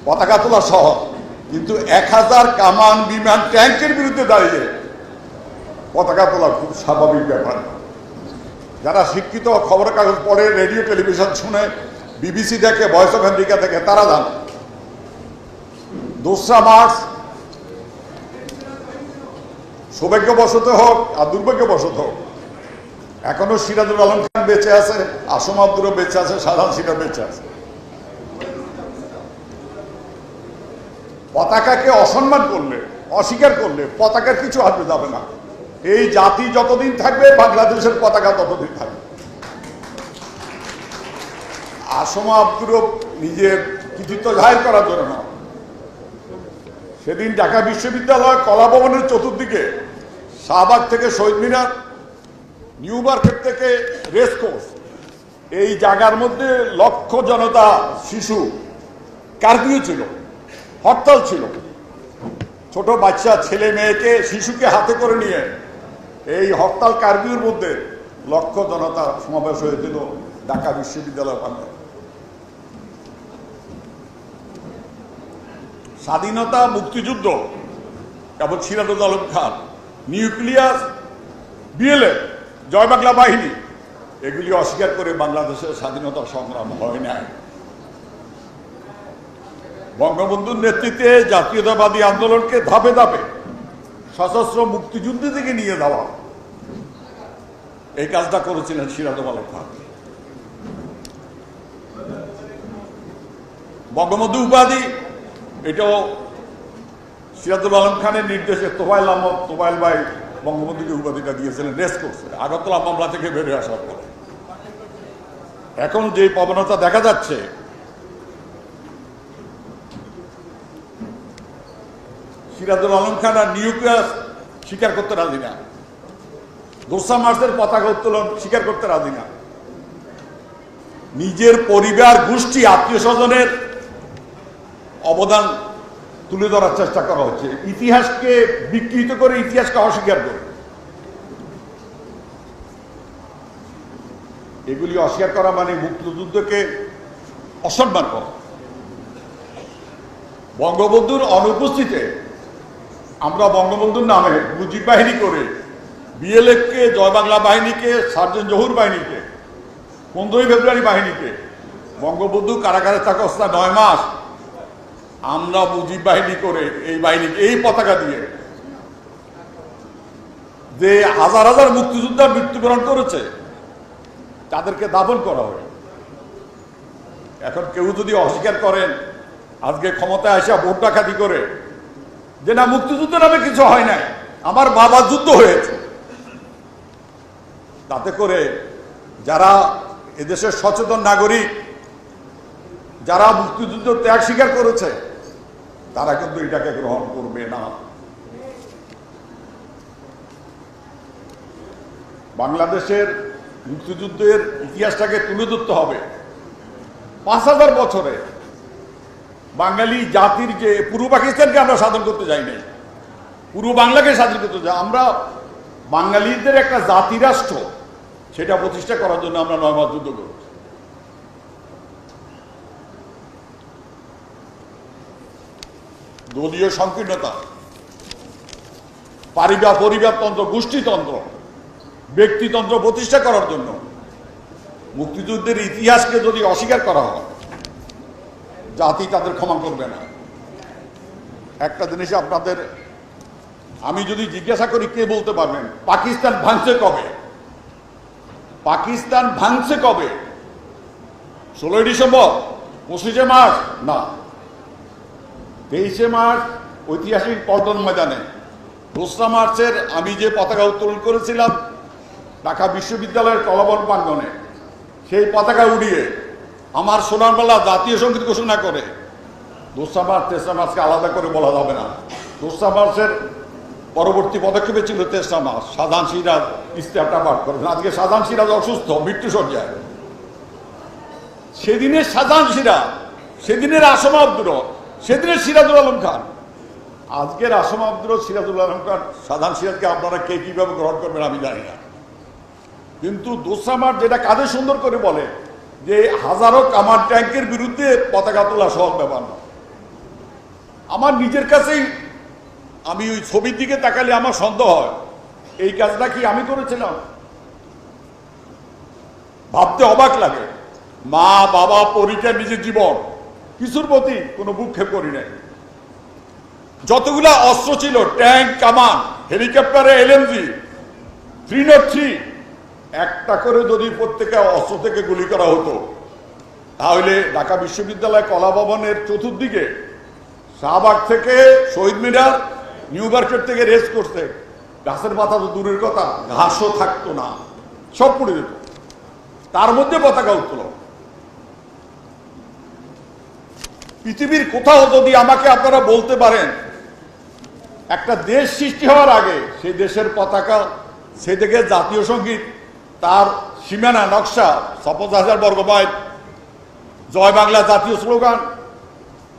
পতাকা তোলা সহজ, কিন্তু 1000 কামান বিমান ট্যাঙ্কের বিরুদ্ধে দাঁড়িয়ে পতাকা তোলা খুব স্বাভাবিক ব্যাপার। যারা শিক্ষিত, খবরের কাগজ পড়ে, রেডিও টেলিভিশন শুনে, বিবিসি দেখে, ভয়েস অফ আমেরিকা থেকে, তারা জানে 2রা মার্চ সৌভাগ্যবশত হোক আর দুর্ভাগ্যবশত হোক এখনো সিরাজুল আলম খান বেঁচে আছে, আসম আব্দুরও বেঁচে আছে, শাহজাহান সিরাজ বেঁচে আছে। পতাকাকে অসম্মান করলে, অস্বীকার করলে পতাকার কিছু আসবে যাবে না। এই জাতি যতদিন থাকবে বাংলাদেশের পতাকা ততদিন থাকবে। আসম আব্দুরও নিজের কৃতিত্ব জাহির করার জন্য না, সেদিন ঢাকা বিশ্ববিদ্যালয় কলাভবনের চতুর্দিকে, শাহবাগ থেকে শহীদ মিনার, নিউ মার্কেট থেকে রেসকোর্স, এই জায়গার মধ্যে লক্ষ জনতা, শিশু, কারফিউ ছিল, হরতাল ছিল। ছোট বাচ্চা, ছেলে মেয়েকে, শিশুকে হাতে করে নিয়ে এই হরতাল কারফিউর মধ্যে লক্ষ জনতা সমাবেশ হয়েছিল ঢাকা বিশ্ববিদ্যালয় প্রাঙ্গণে। স্বাধীনতা, মুক্তিযুদ্ধ এবং সিরাজুল আলম খান, নিউক্লিয়াস, বিএলএফ, জয় বাংলা বাহিনী, এগুলি অস্বীকার করে বাংলাদেশের স্বাধীনতা সংগ্রাম হয় নাই। বঙ্গবন্ধুর নেতৃত্বে জাতীয়তাবাদী আন্দোলনকে ধাপে ধাপে সশস্ত্র মুক্তিযুদ্ধের দিকে নিয়ে যাওয়া, এই কাজটা করেছিলেন সিরাজুল আলম খান। বঙ্গবন্ধু উপাধি, এটাও সিরাজুল আলম খানের নির্দেশে তোফায়েল আহমদ, তোফায়েল ভাই বঙ্গবন্ধুকে উপাধিটা দিয়েছিলেন রেসকোর্সে, আগরতলা মামলা থেকে বেরিয়ে আসার পরে। এখন যে প্রবণতা দেখা যাচ্ছে, সিরাজুল আলম খান আর নিউক্লিয়াস স্বীকার করতে রাজি না, 2রা মার্চের পতাকা উত্তোলন স্বীকার করতে রাজি না। নিজের পরিবার, গোষ্ঠী, আত্মীয় স্বজনের অবদান তুলে ধরার চেষ্টা করা হচ্ছে, ইতিহাসকে বিকৃত করে, ইতিহাসকে অস্বীকার করে। এগুলি অস্বীকার করা মানে মুক্তিযুদ্ধকে অসম্মান করা। বঙ্গবন্ধুর অনুপস্থিতিতে আমরা বঙ্গবন্ধুর নামে মুজিব বাহিনী করে, বিএলএফকে, জয় বাংলা বাহিনীকে, সার্জেন্ট জহুর বাহিনীকে, 15ই ফেব্রুয়ারি বাহিনীকে, বঙ্গবন্ধু কারাগারে থাকা অবস্থায় 9 মাস আমরা মুজিব বাহিনী করে এই বাহিনীকে, এই পতাকা দিয়ে যে হাজার হাজার মুক্তিযোদ্ধা মৃত্যুবরণ করেছে তাদেরকে দাফন করা হয়। এখন কেউ যদি অস্বীকার করেন, আজকে ক্ষমতায় আসা ভোট ডাকাতি করে, যে না মুক্তিযুদ্ধের নামে কিছু হয় নাই, আমার বাবা যুদ্ধ হয়েছে, তাতে করে যারা এদেশের সচেতন নাগরিক, যারা মুক্তিযুদ্ধ ত্যাগ স্বীকার করেছে, তারা কিন্তু এটাকে গ্রহণ করবে না। বাংলাদেশের মুক্তিযুদ্ধের ইতিহাসটাকে তুলে ধরতে হবে। 5000 বছরে বাঙালি জাতির যে, পূর্ব পাকিস্তানকে আমরা স্বাধীন করতে যাই নাই, পূর্ব বাংলাকে স্বাধীন করতে যাই, আমরা বাঙালিদের একটা জাতিরাষ্ট্র, সেটা প্রতিষ্ঠা করার জন্য আমরা 9 মাস যুদ্ধ করেছি। দলীয় সংকীর্ণতা, পরিবারতন্ত্র, গোষ্ঠীতন্ত্র, ব্যক্তিতন্ত্র প্রতিষ্ঠা করার জন্য মুক্তিযুদ্ধের ইতিহাসকে যদি অস্বীকার করা হয়, জাতি তাদের ক্ষমা করবে না। একটা জিনিস আপনাদের আমি যদি জিজ্ঞাসা করি, কে বলতে পারবেন পাকিস্তান ভাঙছে কবে? পাকিস্তান ভাঙছে কবে? 16ই ডিসেম্বর, 25শে মার্চ? না, 23শে মার্চ ঐতিহাসিক পল্টন ময়দানে। 2রা মার্চের আমি যে পতাকা উত্তোলন করেছিলাম ঢাকা বিশ্ববিদ্যালয়ের কলাভবন প্রাঙ্গণে, সেই পতাকা উড়িয়ে আমার সোনারবাংলা জাতীয় সঙ্গীত ঘোষণা করে 2রা মার্চ, 3রা মার্চকে আলাদা করে বলা যাবে না। 2রা মার্চের পরবর্তী পদক্ষেপে ছিল 3রা মার্চ, শাহজাহান সিরাজ ইস্তেহারটা পাঠ করেছেন। আজকে শাহজাহান সিরাজ অসুস্থ, মৃত্যুশয্যায়। সেদিনের শাহজাহান সিরাজ, সেদিনের আসম আব্দুর, সেদিনের সিরাজুল আলম খান, আজকের আসম আব্দুর, সিরাজুল আলম খান, শাহজাহান সিরাজকে আপনারা কে কিভাবে গ্রহণ করবেন আমি জানি না। কিন্তু 2রা মার্চ যেটা কাজে সুন্দর করে বলে যে হাজারো কামান ট্যাঙ্কের বিরুদ্ধে পতাকা তোলা সহজ ব্যাপার না। আমার নিজের কাছেই আমি ওই ছবির দিকে তাকালে আমার সন্দেহ হয় এই কাজটা কি আমি করেছিলাম। ভাবতে অবাক লাগে, মা বাবা পরিচয় নিজের জীবন কিছুর প্রতি কোনো ভূক্ষেপ করি নাই। যতগুলা অস্ত্র ছিল, ট্যাঙ্ক, কামান, হেলিকপ্টারে LMG 303, একটা করে যদি প্রত্যেকে অস্ত্র থেকে গুলি করা হতো তাহলে ঢাকা বিশ্ববিদ্যালয় কলা ভবনের চতুর্দিকে শাহবাগ থেকে শহীদ মিনার, নিউ মার্কেট থেকে রেস করতে গাছের পাতা তো দূরের কথা, ঘাসও থাকতো না, সব পড়ে যেত। তার মধ্যে পতাকা উত্তোলন। পৃথিবীর কোথাও যদি আমাকে আপনারা বলতে পারেন একটা দেশ সৃষ্টি হওয়ার আগে সেই দেশের পতাকা, সেই থেকে জাতীয় সঙ্গীত, তার সীমানা নকশা, ৫০,০০০ বর্গমাইল, জয় বাংলা জাতীয় স্লোগান,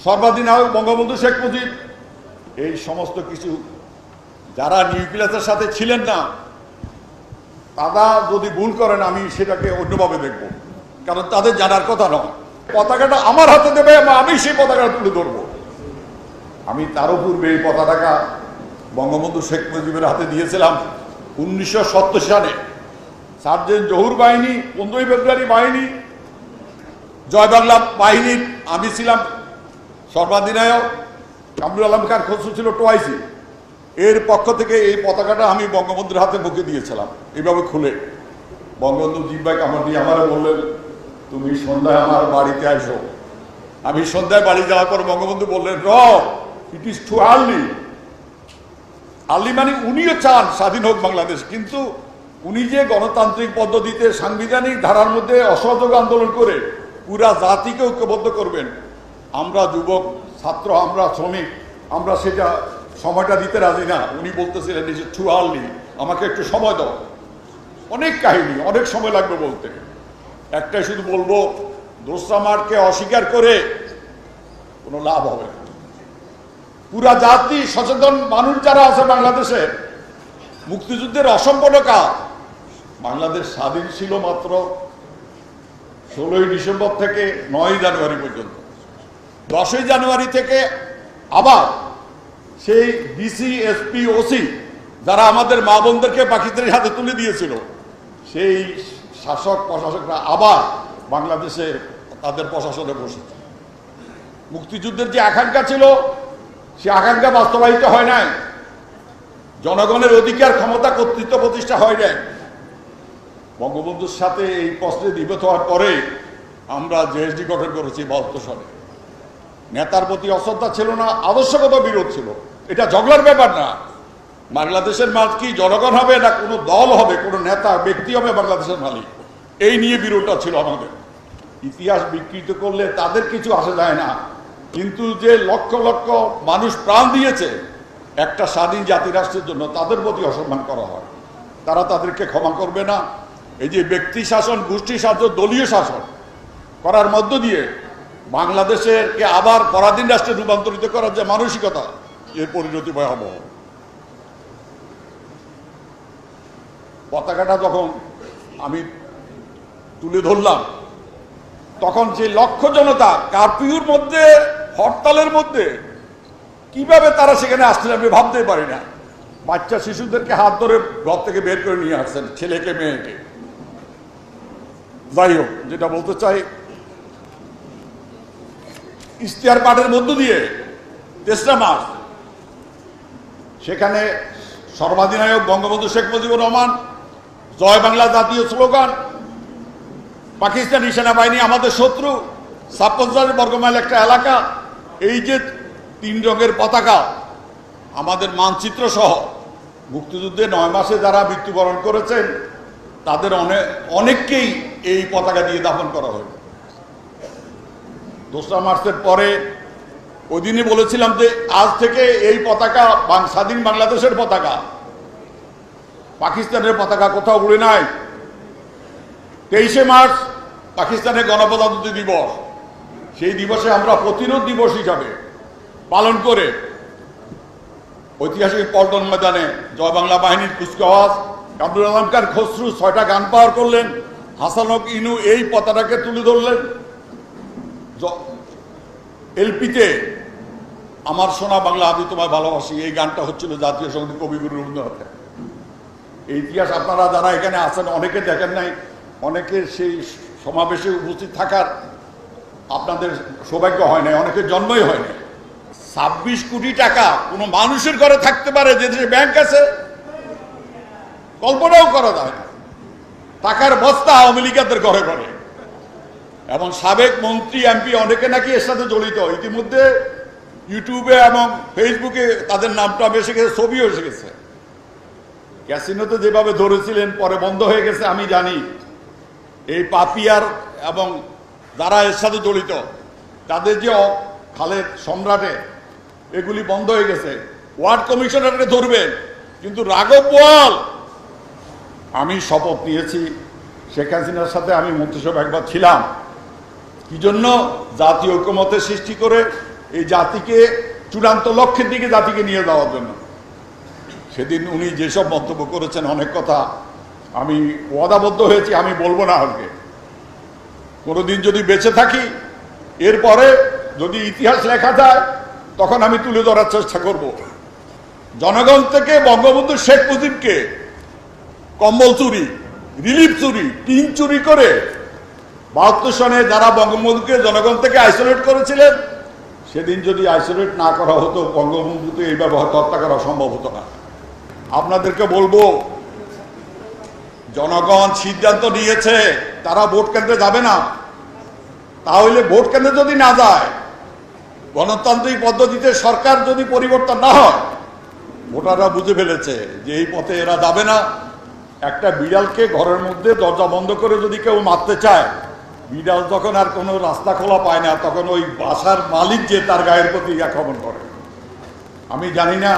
সর্বাধিনায়ক বঙ্গবন্ধু শেখ মুজিব, এই সমস্ত কিছু যারা নিউক্লিয়াসের সাথে ছিলেন না তারা যদি ভুল করেন আমি সেটাকে অন্যভাবে দেখব, কারণ তাদের জানার কথা নয়। পতাকাটা আমার হাতে দেবে, আমি সেই পতাকাটা তুলে ধরবো। আমি তারও পূর্বে এই পতাকা বঙ্গবন্ধু শেখ মুজিবের হাতে দিয়েছিলাম 1970 সালে। সার্জেন্ট জহুর বাহিনী, 15ই ফেব্রুয়ারি বাহিনী, জয় বাংলা বাহিনীর আমি ছিলাম সর্বাধিনায়ক, কামরুল আলম খান খসরু ছিল টোয়াইসি। এর পক্ষ থেকে এই পতাকাটা আমি বঙ্গবন্ধুর হাতে মুখে দিয়েছিলাম এইভাবে খুলে। বঙ্গবন্ধু জিব্বাই কামড় দিয়ে আমার বললেন, তুমি সন্ধ্যায় আমার বাড়িতে আসো। আমি সন্ধ্যায় বাড়ি যাওয়ার পর বঙ্গবন্ধু বললেন, it is too early. Early মানে উনিও চান স্বাধীন হোক বাংলাদেশ, কিন্তু উনি যে গণতান্ত্রিক পদ্ধতিতে সাংবিধানিক ধারার মধ্যে অসহযোগ আন্দোলন করে পুরা জাতিকে ঐক্যবদ্ধ করবেন, আমরা যুবক, ছাত্র, আমরা শ্রমিক, আমরা সেটা সময়টা দিতে রাজি না। উনি বলতেছিলেন যে টু আর্লি, আমাকে একটু সময় দাও। অনেক কাহিনী, অনেক সময় লাগবে বলতে। একটাই শুধু বলবো, দোসরা মার্চকে অস্বীকার করে কোনো লাভ হবে না। পুরা জাতি সচেতন মানুষ যারা আছে বাংলাদেশে, মুক্তিযুদ্ধের অসম্পূর্ণ কাজ। বাংলাদেশ স্বাধীন ছিল মাত্র 16ই ডিসেম্বর থেকে 9ই জানুয়ারি পর্যন্ত। 10ই জানুয়ারি থেকে আবার সেই ডিসি, এসপি, ওসি যারা আমাদের মা বোনদেরকে পাকিস্তানের হাতে তুলে দিয়েছিল, সেই শাসক প্রশাসকরা আবার বাংলাদেশে তাদের প্রশাসনে বসেছে। মুক্তিযুদ্ধের যে আকাঙ্ক্ষা ছিল সে আকাঙ্ক্ষা বাস্তবায়িত হয় নাই। জনগণের অধিকার, ক্ষমতা, কর্তৃত্ব প্রতিষ্ঠা হয় নাই। বঙ্গবন্ধুর সাথে এই প্রশ্নে দ্বিমত হওয়ার পরে আমরা জেএসডি গঠন করেছি 72 সালে। নেতার প্রতি অশ্রদ্ধা ছিল না, আদর্শগত বিরোধ ছিল। এটা ঝগড়ার ব্যাপার না। বাংলাদেশের মালিক কি জনগণ হবে না কোনো দল হবে, কোনো নেতা ব্যক্তি হবে বাংলাদেশের মালিক, এই নিয়ে বিরোধটা ছিল আমাদের। ইতিহাস বিকৃত করলে তাদের কিছু আসে যায় না, কিন্তু যে লক্ষ লক্ষ মানুষ প্রাণ দিয়েছে একটা স্বাধীন জাতি রাষ্ট্রের জন্য, তাদের প্রতি অসম্মান করা হয়। তারা তাদেরকে ক্ষমা করবে না। এই যে ব্যক্তি শাসন, গোষ্ঠী শাসন, দলীয় শাসন করার মধ্য দিয়ে বাংলাদেশকে আবার পরাধীন রাষ্ট্রে রূপান্তরিত করার যে মানসিকতা, এর পরিণতি ভয়াবহ। পতাকাটা যখন আমি তুলে ধরলাম তখন যে লক্ষ জনতা কারফিউর মধ্যে, হরতালের মধ্যে কিভাবে তারা সেখানে আসছেন আমি ভাবতেই পারি না। বাচ্চা শিশুদেরকে হাত ধরে ঘর থেকে বের করে নিয়ে আসছেন, ছেলেকে মেয়েকে। যাই হোক, যেটা বলতে চাই, ইশতেহার পাঠের মধ্য দিয়ে 3রা মার্চ সেখানে সর্বাধিনায়ক বঙ্গবন্ধু শেখ মুজিবুর রহমান, জয় বাংলা জাতীয় স্লোগান, পাকিস্তানি সেনাবাহিনী আমাদের শত্রু, 56,000 বর্গমাইল একটা এলাকা, এই যে 3 রঙের পতাকা, আমাদের মানচিত্র সহ মুক্তিযুদ্ধে 9 মাসে যারা মৃত্যুবরণ করেছেন তাদের অনেককেই এই পতাকা দিয়ে দাফন করা হয়। 2রা মার্চের পরে ওই দিনই বলেছিলাম যে আজ থেকে এই পতাকা স্বাধীন বাংলাদেশের পতাকা, পাকিস্তানের পতাকা কোথাও উড়ে নাই। 23শে মার্চ পাকিস্তানের গণপ্রজাতন্ত্র দিবস, সেই দিবসে আমরা প্রতিরোধ দিবস হিসাবে পালন করে ঐতিহাসিক পল্টন ময়দানে জয় বাংলা বাহিনীর কুচকাওয়াজ, কামরুল আলম খান খসরু 6টা গান পাওয়ার করলেন, হাসান হক ইনু এই পতাকাকে তুলে ধরলেন। এলপিতে আমার সোনা বাংলা আমি তোমায় ভালোবাসি, এই গানটা হচ্ছিল জাতীয় সঙ্গীত কবিগুরু রবীন্দ্রনাথের। এই ইতিহাস আপনারা যারা এখানে আছেন অনেকে দেখেন নাই, অনেকের সেই সমাবেশে উপস্থিত থাকার আপনাদের সৌভাগ্য হয় নাই, অনেকের জন্মই হয় নাই। 26 কোটি টাকা কোনো মানুষের ঘরে থাকতে পারে যে দেশে ব্যাংক আছে? কল্পনাও করা যায় না। টাকার বস্তা আওয়ামী লীগের ঘরে ঘরে, এবং সাবেক মন্ত্রী এমপি অনেকে নাকি এর সাথে জড়িত। ইতিমধ্যে ইউটিউবে এবং ফেসবুকে তাদের নামটা এসে গেছে, ছবিও এসে গেছে। ক্যাসিনোতে যেভাবে ধরেছিলেন পরে বন্ধ হয়ে গেছে আমি জানি। এই পাপিয়ার এবং যারা এর সাথে জড়িত তাদের যে খালেদ সম্রাটে এগুলি বন্ধ হয়ে গেছে। ওয়ার্ড কমিশনারকে ধরবেন, কিন্তু রাঘব বোয়াল, আমি শপথ নিয়েছি শেখ হাসিনার সাথে আমি মন্ত্রিসভা একবার ছিলাম, কি জন্য? জাতীয় ঐক্যমতের সৃষ্টি করে এই জাতিকে চূড়ান্ত লক্ষ্যের দিকে জাতিকে নিয়ে যাওয়ার জন্য। সেদিন উনি যেসব মন্তব্য করেছেন, অনেক কথা আমি ওয়াদাবদ্ধ হয়েছি, আমি বলবো না আজকে। কোনোদিন যদি বেঁচে থাকি, এরপরে যদি ইতিহাস লেখা যায়, তখন আমি তুলে ধরার চেষ্টা করব। জনগণ থেকে বঙ্গবন্ধু শেখ মুজিবকে কম্বল চুরি, রিলিফ চুরি, টিন চুরি করে 72 সনে যারা বঙ্গবন্ধুকে জনগণ থেকে আইসোলেট করেছিলেন, সেদিন যদি আইসোলেট না করা হতো, বঙ্গবন্ধুকে এইভাবে হত্যা করা সম্ভব হতো না। আপনাদেরকে বলবো, জনগণ সিদ্ধান্ত নিয়েছে তারা ভোট কেন্দ্রে যাবে না। তাহলে ভোট কেন্দ্রে যদি না যায়, গণতান্ত্রিক পদ্ধতিতে সরকার যদি পরিবর্তন না হয়, ভোটাররা বুঝে ফেলেছে যে এই পথে এরা যাবে না। একটা বিড়ালকে ঘরের মধ্যে দরজা বন্ধ করে যদি কেউ মারতে চায়, বিড়াল যখন আর কোনো রাস্তা খোলা পায় না, তখন ওই বাসার মালিক যে তার গায়ের প্রতি আক্রমণ করে। আমি জানি না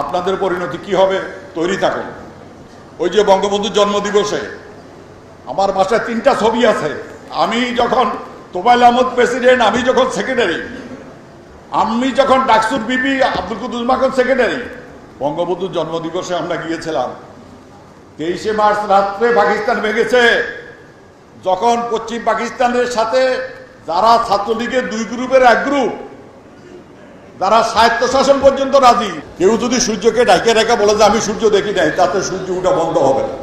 আপনাদের পরিণতি কি হবে, তৈরি থাকুন। ওই যে বঙ্গবন্ধুর জন্মদিবসে আমার বাসায় 3টা ছবি আছে। আমি যখন তোফায়েল আহমদ প্রেসিডেন্ট, আমি যখন সেক্রেটারি, আমি যখন ডাকসুর বিপি আব্দুল কুদ্দুস মাখন সেক্রেটারি, বঙ্গবন্ধুর জন্মদিবসে আমরা গিয়েছিলাম। 23শে মার্চ রাত্রে পাকিস্তান ভেঙেছে, যখন পশ্চিম পাকিস্তানের সাথে যারা ছাত্রলীগের 2 গ্রুপের 1 গ্রুপ, যারা স্বায়ত্তশাসন পর্যন্ত রাজি, কেউ যদি সূর্যকে ঢাকে রেখে বলে যে আমি সূর্য দেখি নাই, তাতে সূর্য ওঠা বন্ধ হবে না।